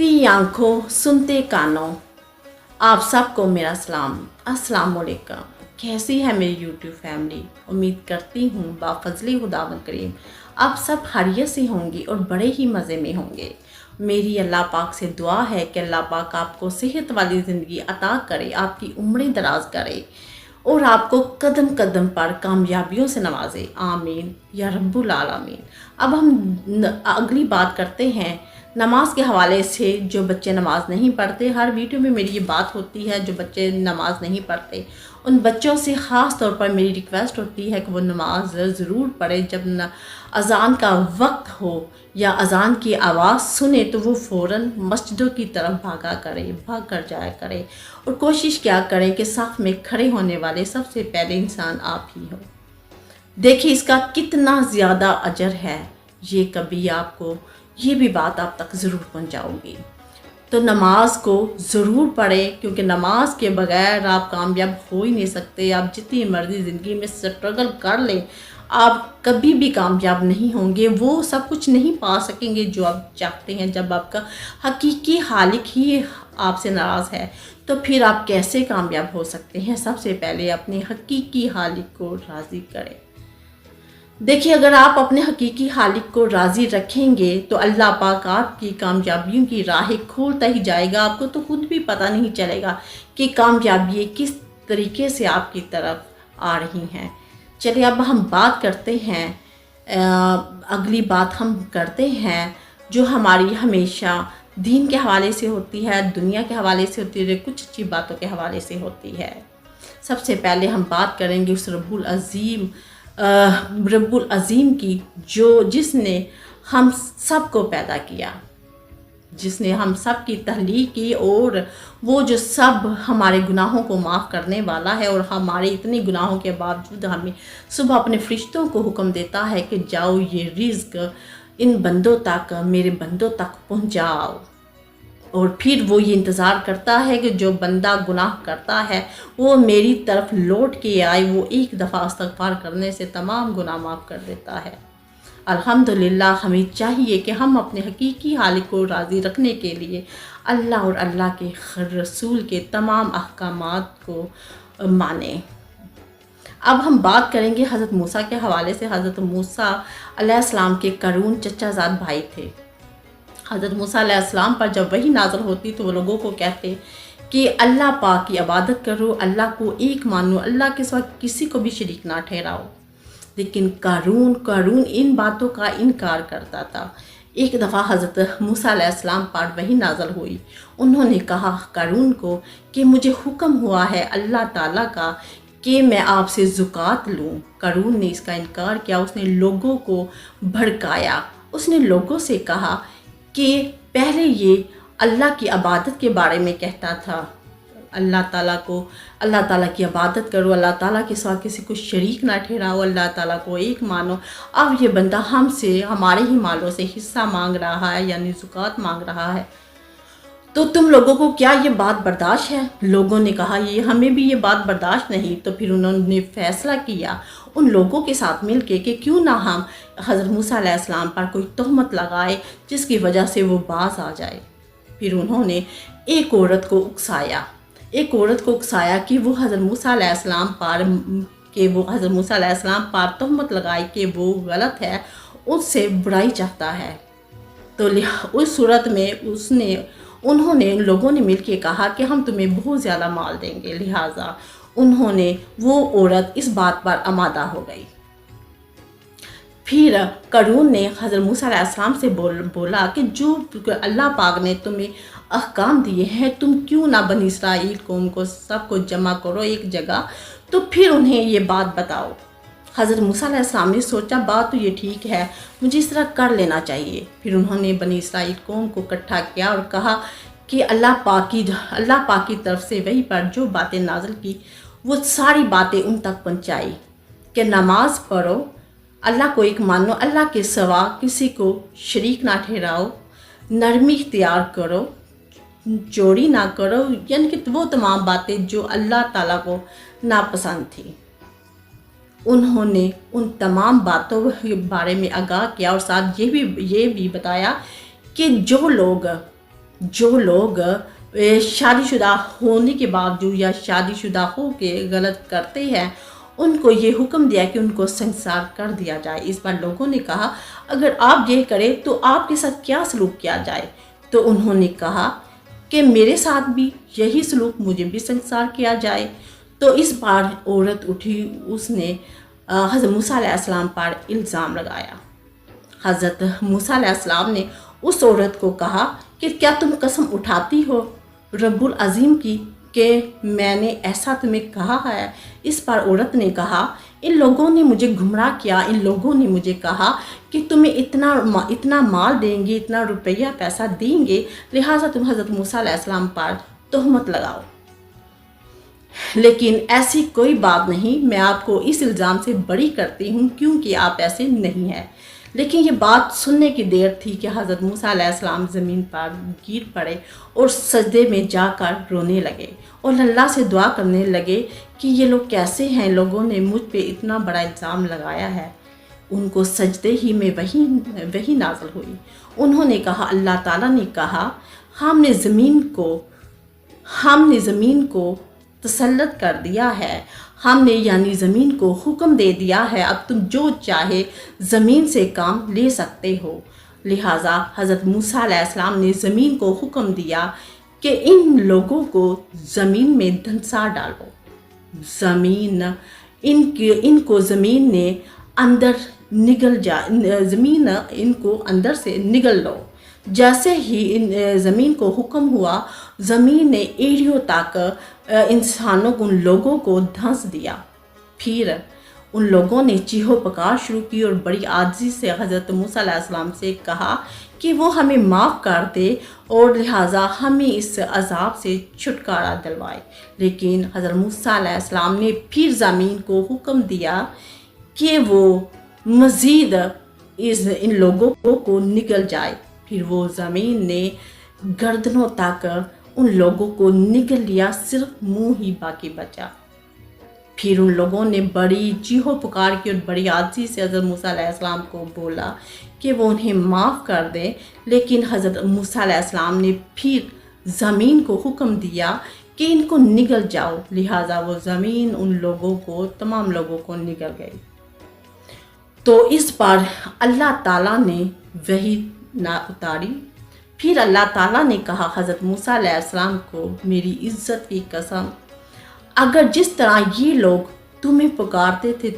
देखती आंखों सुनते कानों, आप सबको मेरा सलाम। अस्सलाम वालेकुम। कैसी है मेरी यूट्यूब फैमिली? उम्मीद करती हूँ बाफजली खुदावंद करीम आप सब खैरियत से होंगी और बड़े ही मज़े में होंगे। मेरी अल्लाह पाक से दुआ है कि अल्लाह पाक आपको सेहत वाली ज़िंदगी अता करे, आपकी उम्रें दराज करे और आपको कदम कदम पर कामयाबियों से नवाजे। आमीन या रब्बुल आलमीन। अब हम अगली बात करते हैं नमाज के हवाले से। जो बच्चे नमाज नहीं पढ़ते, हर वीडियो में मेरी ये बात होती है, जो बच्चे नमाज नहीं पढ़ते उन बच्चों से ख़ास तौर पर मेरी रिक्वेस्ट होती है कि वो नमाज ज़रूर पढ़े। जब अज़ान का वक्त हो या अज़ान की आवाज़ सुने तो वो फ़ौरन मस्जिदों की तरफ भाग कर जाया करे और कोशिश क्या करें कि सफ़ में खड़े होने वाले सबसे पहले इंसान आप ही हो। देखिए इसका कितना ज़्यादा अजर है, ये कभी आपको ये भी बात आप तक ज़रूर पहुंचाऊंगी। तो नमाज को ज़रूर पढ़ें, क्योंकि नमाज के बगैर आप कामयाब हो ही नहीं सकते। आप जितनी मर्ज़ी ज़िंदगी में स्ट्रगल कर लें, आप कभी भी कामयाब नहीं होंगे। वो सब कुछ नहीं पा सकेंगे जो आप चाहते हैं। जब आपका हकीकी खालिक ही आपसे नाराज़ है तो फिर आप कैसे कामयाब हो सकते हैं? सबसे पहले अपने हकीकी खालिक को राज़ी करें। देखिए अगर आप अपने हकीकी खालिक को राज़ी रखेंगे तो अल्लाह पाक आपकी कामयाबियों की राहें खोलता ही जाएगा। आपको तो खुद भी पता नहीं चलेगा कि कामयाबी किस तरीके से आपकी तरफ आ रही हैं। चलिए अब हम बात करते हैं, अगली बात हम करते हैं जो हमारी हमेशा दीन के हवाले से होती है, दुनिया के हवाले से होती है, कुछ अच्छी बातों के हवाले से होती है। सबसे पहले हम बात करेंगे उस रब्बुल अज़ीम की जिसने हम सब को पैदा किया, जिसने हम सब की तहलीक की और वो जो सब हमारे गुनाहों को माफ़ करने वाला है और हमारे इतने गुनाहों के बावजूद हमें सुबह अपने फरिश्तों को हुक्म देता है कि जाओ ये रिज़्क इन बंदों तक, मेरे बंदों तक पहुँचाओ। और फिर वो ये इंतज़ार करता है कि जो बंदा गुनाह करता है वो मेरी तरफ लौट के आए। वो एक दफ़ा इस्तग़फ़ार करने से तमाम गुनाह माफ़ कर देता है। अल्हम्दुलिल्लाह हमें चाहिए कि हम अपने हकीकी हालिक को राज़ी रखने के लिए अल्लाह और अल्लाह के रसूल के तमाम अहकामात को माने। अब हम बात करेंगे हज़रत मूसा के हवाले से। हज़रत मूसा अलैहिस्सलाम के करून चचाज़ाद भाई थे। हज़रत मूसा अलैहिस्सलाम पर जब वही नाज़िल होती तो वो लोगों को कहते कि अल्लाह पाक की इबादत करो, अल्लाह को एक मानो, अल्लाह के सिवा किसी को भी शरीक ना ठहराओ। लेकिन कारून इन बातों का इनकार करता था। एक दफ़ा हज़रत मूसा अलैहिस्सलाम पर वही नाज़िल हुई। उन्होंने कहा कारून को कि मुझे हुक्म हुआ है अल्लाह ताला का कि मैं आपसे ज़कात लूँ। कारून ने इसका इनकार किया। उसने लोगों को भड़काया। उसने लोगों से कहा कि पहले ये अल्लाह की इबादत के बारे में कहता था, अल्लाह ताला की इबादत करो, अल्लाह ताला के सिवा किसी को शरीक ना ठहराओ, अल्लाह ताला को एक मानो। अब ये बंदा हमसे हमारे ही मालों से हिस्सा मांग रहा है, यानी ज़कात मांग रहा है, तो तुम लोगों को क्या ये बात बर्दाश्त है? लोगों ने कहा ये हमें भी ये बात बर्दाश्त नहीं। तो फिर उन्होंने फ़ैसला किया उन लोगों के साथ मिलके कि क्यों ना हम हज़रत मूसा अलैहिस्सलाम पर कोई तहमत लगाए जिसकी वजह से वो बाज आ जाए। फिर उन्होंने एक औरत को उकसाया कि वो हज़रत मूसा अलैहिस्सलाम पर तहमत लगाए कि वो गलत है, उससे बुराई चाहता है। तो उस सूरत में उन्होंने लोगों ने मिलके कहा कि हम तुम्हें बहुत ज़्यादा माल देंगे। लिहाजा वो औरत इस बात पर आमादा हो गई। फिर कारून ने हज़रत मूसा अलैहिस्सलाम से बोला कि जो अल्लाह पाक ने तुम्हें अहकाम दिए हैं, तुम क्यों ना बनी इसराइल कौम को सबको जमा करो एक जगह, तो फिर उन्हें ये बात बताओ। हज़रत मूसा अलैहिस्सलाम ने सोचा बात तो ये ठीक है, मुझे इस तरह कर लेना चाहिए। फिर उन्होंने बनी इसराइल कौम को इकट्ठा किया और कहा कि अल्लाह पाक की तरफ से वही पर जो बातें नाज़िल की वो सारी बातें उन तक पहुँचाई कि नमाज पढ़ो, अल्लाह को एक मानो, अल्लाह के सिवा किसी को शरीक ना ठहराओ, नरमी इख्तियार करो, चोरी ना करो, यानी कि वो तमाम बातें जो अल्लाह ताला को नापसंद थी। उन्होंने उन तमाम बातों के बारे में आगाह किया और साथ ये भी बताया कि जो लोग जो लोग शादी शुदा होने के बावजूद या शादी शुदा हो के गलत करते हैं, उनको ये हुक्म दिया कि उनको संसार कर दिया जाए। इस बार लोगों ने कहा, अगर आप ये करें तो आपके साथ क्या सलूक किया जाए? तो उन्होंने कहा कि मेरे साथ भी यही सलूक, मुझे भी संसार किया जाए। तो इस बार औरत उठी, उसने हज़रत मूसा अलैहिस्सलाम पर इल्ज़ाम लगाया। हज़रत मूसा अलैहिस्सलाम ने उस औरत को कहा कि क्या तुम कसम उठाती हो रब्बुल अज़ीम की कि मैंने ऐसा तुम्हें कहा है? इस पर औरत ने कहा, इन लोगों ने मुझे गुमराह किया, इन लोगों ने मुझे कहा कि तुम्हें इतना माल देंगे, इतना रुपया पैसा देंगे, लिहाजा तुम हज़रत मूसा अलैहिस्सलाम पर तहमत लगाओ। लेकिन ऐसी कोई बात नहीं, मैं आपको इस इल्ज़ाम से बरी करती हूँ क्योंकि आप ऐसे नहीं हैं। लेकिन ये बात सुनने की देर थी कि हज़रत मूसा अलैहिस्सलाम ज़मीन पर गिर पड़े और सजदे में जाकर रोने लगे और अल्लाह से दुआ करने लगे कि ये लोग कैसे हैं, लोगों ने मुझ पे इतना बड़ा इल्ज़ाम लगाया है। उनको सजदे ही में वही नाज़िल हुई। उन्होंने कहा, अल्लाह ताला ने कहा, हमने ज़मीन को तसल्लत कर दिया है, हमने यानी ज़मीन को हुक्म दे दिया है, अब तुम जो चाहे ज़मीन से काम ले सकते हो। लिहाजा हज़रत मूसा अलैहिस्सलाम ने ज़मीन को हुक्म दिया कि इन लोगों को ज़मीन में धंसा डालो। इनको ज़मीन ने अंदर ज़मीन इनको अंदर से निगल लो। जैसे ही इन ज़मीन को हुक्म हुआ, ज़मीन ने एड़ियों तक इंसानों को, उन लोगों को धंस दिया। फिर उन लोगों ने चीहो पुकार शुरू की और बड़ी आजिज़ी से हज़रत मूसा अलैहिस्सलाम से कहा कि वो हमें माफ़ कर दे और लिहाजा हमें इस अज़ाब से छुटकारा दिलवाए। लेकिन हज़रत मूसा अलैहिस्सलाम ने फिर ज़मीन को हुक्म दिया कि वो मज़ीद इन लोगों को निगल जाए। फिर वो ज़मीन ने गर्दनों तक उन लोगों को निगल लिया, सिर्फ मुंह ही बाकी बचा। फिर उन लोगों ने बड़ी चीहो पुकार की और बड़ी आजिज़ी से हज़रत मूसा अलैहिस्सलाम को बोला कि वो उन्हें माफ़ कर दें। लेकिन हज़रत मूसा अलैहिस्सलाम ने फिर ज़मीन को हुक्म दिया कि इनको निगल जाओ। लिहाजा वो ज़मीन उन लोगों को, तमाम लोगों को निगल गई। तो इस पर अल्लाह ताला ने वही ना उतारी। फिर अल्लाह ताला ने कहा हज़रत मूसा अलैहिस्सलाम को, मेरी इज़्ज़त की कसम, अगर जिस तरह ये लोग तुम्हें पुकारते थे,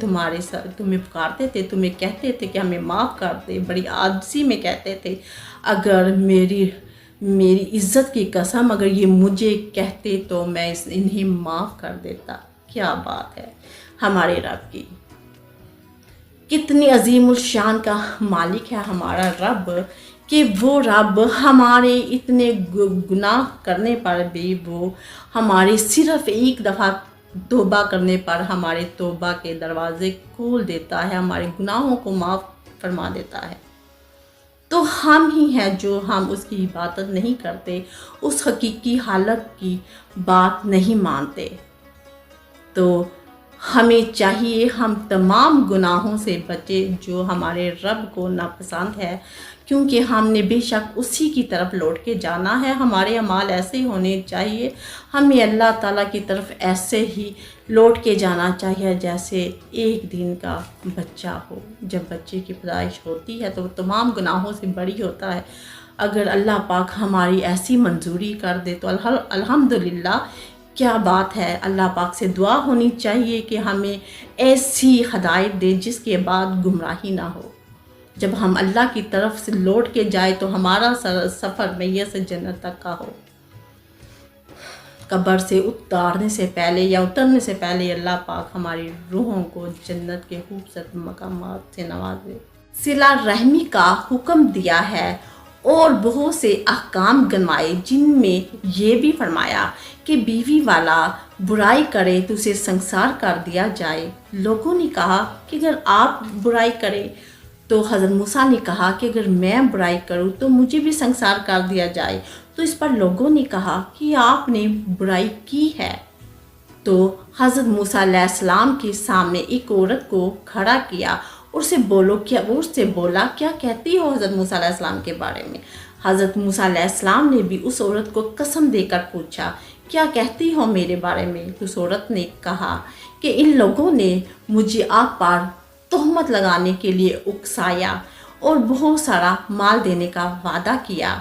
तुम्हें कहते थे कि हमें माफ़ कर दे, बड़ी आजिज़ी में कहते थे, अगर मेरी इज़्ज़त की कसम, अगर ये मुझे कहते तो मैं इन्हें माफ़ कर देता। क्या बात है हमारे रब की, कितनी अजीमुल शान का मालिक है हमारा रब कि वो रब हमारे इतने गुनाह करने पर भी वो हमारे सिर्फ़ एक दफ़ा तौबा करने पर हमारे तौबा के दरवाज़े खोल देता है, हमारे गुनाहों को माफ़ फरमा देता है। तो हम ही हैं जो हम उसकी इबादत नहीं करते, उस हकीकी हालत की बात नहीं मानते। तो हमें चाहिए हम तमाम गुनाहों से बचें जो हमारे रब को नापसंद है, क्योंकि हमने बेशक उसी की तरफ लौट के जाना है। हमारे अमाल ऐसे होने चाहिए, हमें अल्लाह ताला की तरफ ऐसे ही लौट के जाना चाहिए जैसे एक दिन का बच्चा हो। जब बच्चे की पैदाइश होती है तो वो तमाम गुनाहों से बरी होता है। अगर अल्लाह पाक हमारी ऐसी मंजूरी कर दे तो अल्हम्दुलिल्लाह, क्या बात है। अल्लाह पाक से दुआ होनी चाहिए कि हमें ऐसी हदायत दे जिसके बाद गुमराही ना हो। जब हम अल्लाह की तरफ से लौट के जाए तो हमारा सफ़र मैयत से जन्नत तक का हो। कब्र से उतारने से पहले या उतरने से पहले अल्लाह पाक हमारी रूहों को जन्नत के खूबसूरत मकामात से नवाजे। सिला रहमी का हुक्म दिया है और बहुत से अहकाम गिनवाए, जिनमें ये भी फरमाया कि बीवी वाला बुराई करे तो उसे संसार कर दिया जाए। लोगों ने कहा कि अगर आप बुराई करें, तो हज़रत मूसा ने कहा कि अगर मैं बुराई करूं तो मुझे भी संसार कर दिया जाए। तो इस पर लोगों ने कहा कि आपने बुराई की है। तो हज़रत मूसा अलैहिस्सलाम के सामने एक औरत को खड़ा किया और उससे बोला क्या कहती हो हज़रत मूसा अलैहिस्सलाम के बारे में। حضرت موسیٰ علیہ السلام نے بھی اس عورت کو قسم دے کر پوچھا، کیا کہتی ہو میرے بارے میں؟ اس عورت نے کہا کہ ان لوگوں نے مجھے آپ پر تہمت لگانے کے لیے اکسایا اور بہت سارا مال دینے کا وعدہ کیا،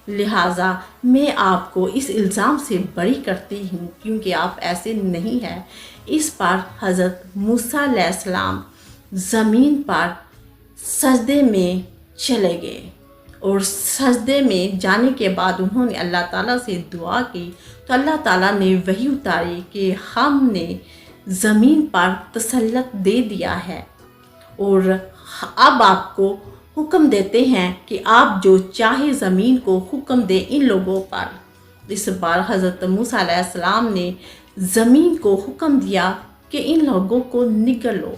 لہٰذا میں آپ کو اس الزام سے بری کرتی ہوں کیونکہ آپ ایسے نہیں ہیں۔ اس پر حضرت موسیٰ علیہ السلام زمین پر سجدے میں چلے گئے اور سجدے میں جانے کے بعد انہوں نے اللہ تعالیٰ سے دعا کی تو اللہ تعالیٰ نے وحی اتاری کہ ہم نے زمین پر تسلط دے دیا ہے اور اب آپ کو حکم دیتے ہیں کہ آپ جو چاہے زمین کو حکم دے ان لوگوں پر۔ اس بار حضرت موسیٰ علیہ السلام نے زمین کو حکم دیا کہ ان لوگوں کو نگلو۔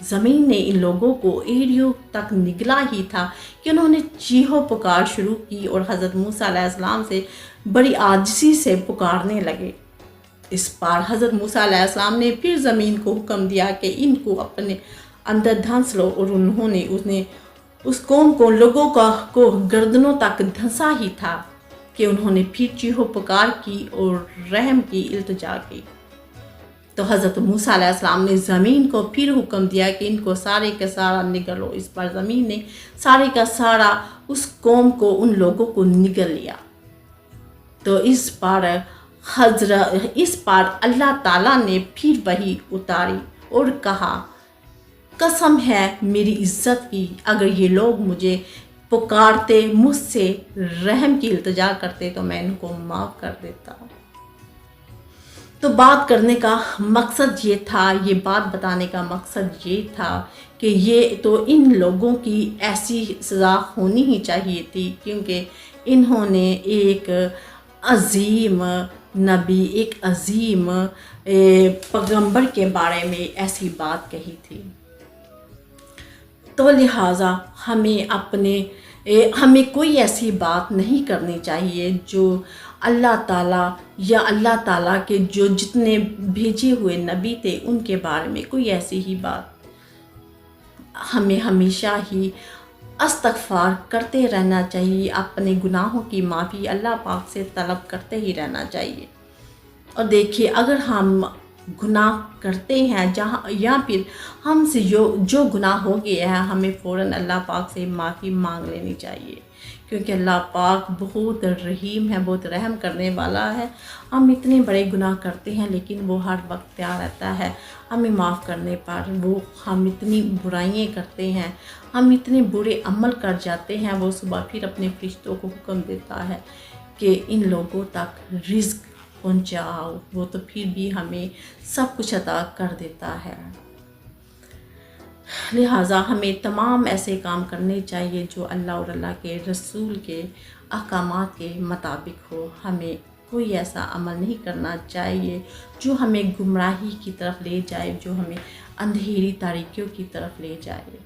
زمین نے ان لوگوں کو ایڑیوں تک نگلا ہی تھا کہ انہوں نے چیخو پکار شروع کی اور حضرت موسیٰ علیہ السلام سے بڑی عاجزی سے پکارنے لگے۔ اس بار حضرت موسیٰ علیہ السلام نے پھر زمین کو حکم دیا کہ ان کو اپنے اندر دھنس لو اور انہوں نے اس قوم کو لوگوں کو گردنوں تک دھنسا ہی تھا کہ انہوں نے پھر چیخو پکار کی اور رحم کی التجا کی۔ تو حضرت موسیٰ علیہ السلام نے زمین کو پھر حکم دیا کہ ان کو سارے کا سارا نگلو۔ اس پر زمین نے سارے کا سارا اس قوم کو ان لوگوں کو نگل لیا۔ تو اس پر اللہ تعالیٰ نے پھر وحی اتاری اور کہا، قسم ہے میری عزت کی، اگر یہ لوگ مجھے پکارتے، مجھ سے رحم کی التجا کرتے تو میں ان کو معاف کر دیتا۔ تو بات کرنے کا مقصد یہ تھا، یہ بات بتانے کا مقصد یہ تھا کہ یہ تو ان لوگوں کی ایسی سزا ہونی ہی چاہیے تھی کیونکہ انہوں نے ایک عظیم نبی، ایک عظیم پیغمبر کے بارے میں ایسی بات کہی تھی۔ تو لہٰذا ہمیں کوئی ایسی بات نہیں کرنی چاہیے جو اللہ تعالیٰ یا اللہ تعالیٰ کے جو جتنے بھیجے ہوئے نبی تھے ان کے بارے میں کوئی ایسی ہی بات۔ ہمیں ہمیشہ ہی استغفار کرتے رہنا چاہیے، اپنے گناہوں کی معافی اللہ پاک سے طلب کرتے ہی رہنا چاہیے۔ اور دیکھیے اگر ہم گناہ کرتے ہیں یا پھر ہم سے جو گناہ ہو گیا ہے ہمیں فوراً اللہ پاک سے معافی مانگ لینی چاہیے کیونکہ اللہ پاک بہت رحیم ہے، بہت رحم کرنے والا ہے۔ ہم اتنے بڑے گناہ کرتے ہیں لیکن وہ ہر وقت تیار رہتا ہے ہمیں معاف کرنے پر۔ ہم اتنی برائیاں کرتے ہیں، ہم اتنے برے عمل کر جاتے ہیں، وہ صبح پھر اپنے فرشتوں کو حکم دیتا ہے کہ ان لوگوں تک رزق پہنچاؤ، وہ تو پھر بھی ہمیں سب کچھ عطا کر دیتا ہے۔ لہٰذا ہمیں تمام ایسے کام کرنے چاہیے جو اللہ اور اللہ کے رسول کے احکامات کے مطابق ہو۔ ہمیں کوئی ایسا عمل نہیں کرنا چاہیے جو ہمیں گمراہی کی طرف لے جائے، جو ہمیں اندھیری تاریکیوں کی طرف لے جائے۔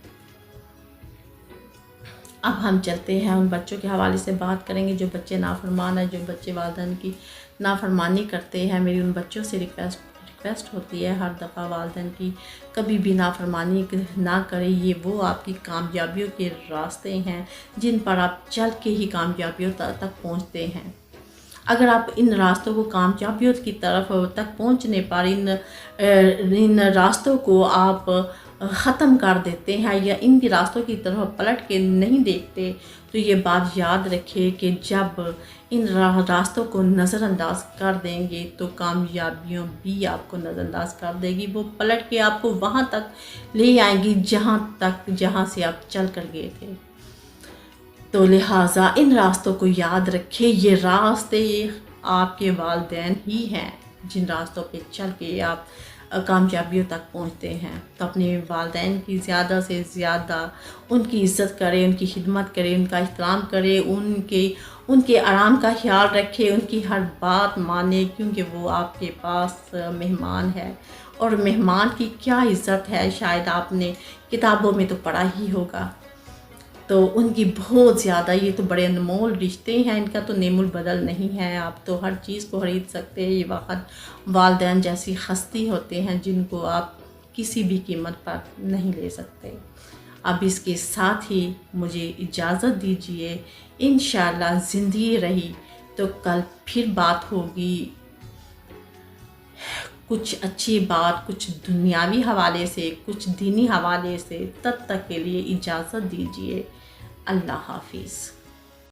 اب ہم چلتے ہیں ان بچوں کے حوالے سے بات کریں گے جو بچے نافرمان ہیں، جو بچے والدین کی نافرمانی کرتے ہیں۔ میری ان بچوں سے ریکویسٹ ہوتی ہے ہر دفعہ والدین کی کبھی بھی نافرمانی نہ کریں، یہ وہ آپ کی کامیابیوں کے راستے ہیں جن پر آپ چل کے ہی کامیابیوں تک پہنچتے ہیں۔ اگر آپ ان راستوں کو کامیابیوں کی طرف تک پہنچنے پر ان راستوں کو آپ ختم کر دیتے ہیں یا ان کی راستوں کی طرف پلٹ کے نہیں دیکھتے تو یہ بات یاد رکھے کہ جب ان راستوں کو نظر انداز کر دیں گے تو کامیابیوں بھی آپ کو نظر انداز کر دے گی، وہ پلٹ کے آپ کو وہاں تک لے آئیں گی جہاں سے آپ چل کر گئے تھے۔ تو لہٰذا ان راستوں کو یاد رکھے، یہ راستے آپ کے والدین ہی ہیں جن راستوں پہ چل کے آپ کامیابیوں تک پہنچتے ہیں۔ تو اپنے والدین کی زیادہ سے زیادہ ان کی عزت کریں، ان کی خدمت کریں، ان کا احترام کریں، ان کے آرام کا خیال رکھیں، ان کی ہر بات مانیں کیونکہ وہ آپ کے پاس مہمان ہے، اور مہمان کی کیا عزت ہے شاید آپ نے کتابوں میں تو پڑھا ہی ہوگا۔ تو ان کی بہت زیادہ، یہ تو بڑے انمول رشتے ہیں، ان کا تو نعم البدل نہیں ہے، آپ تو ہر چیز کو خرید سکتے ہیں۔ یہ وقت والدین جیسی ہستی ہوتے ہیں جن کو آپ کسی بھی قیمت پر نہیں لے سکتے۔ اب اس کے ساتھ ہی مجھے اجازت دیجیے انشاءاللہ زندگی رہی تو کل پھر بات ہوگی، کچھ اچھی بات، کچھ دنیاوی حوالے سے، کچھ دینی حوالے سے۔ تب تک کے لیے اجازت دیجیے، اللہ حافظ۔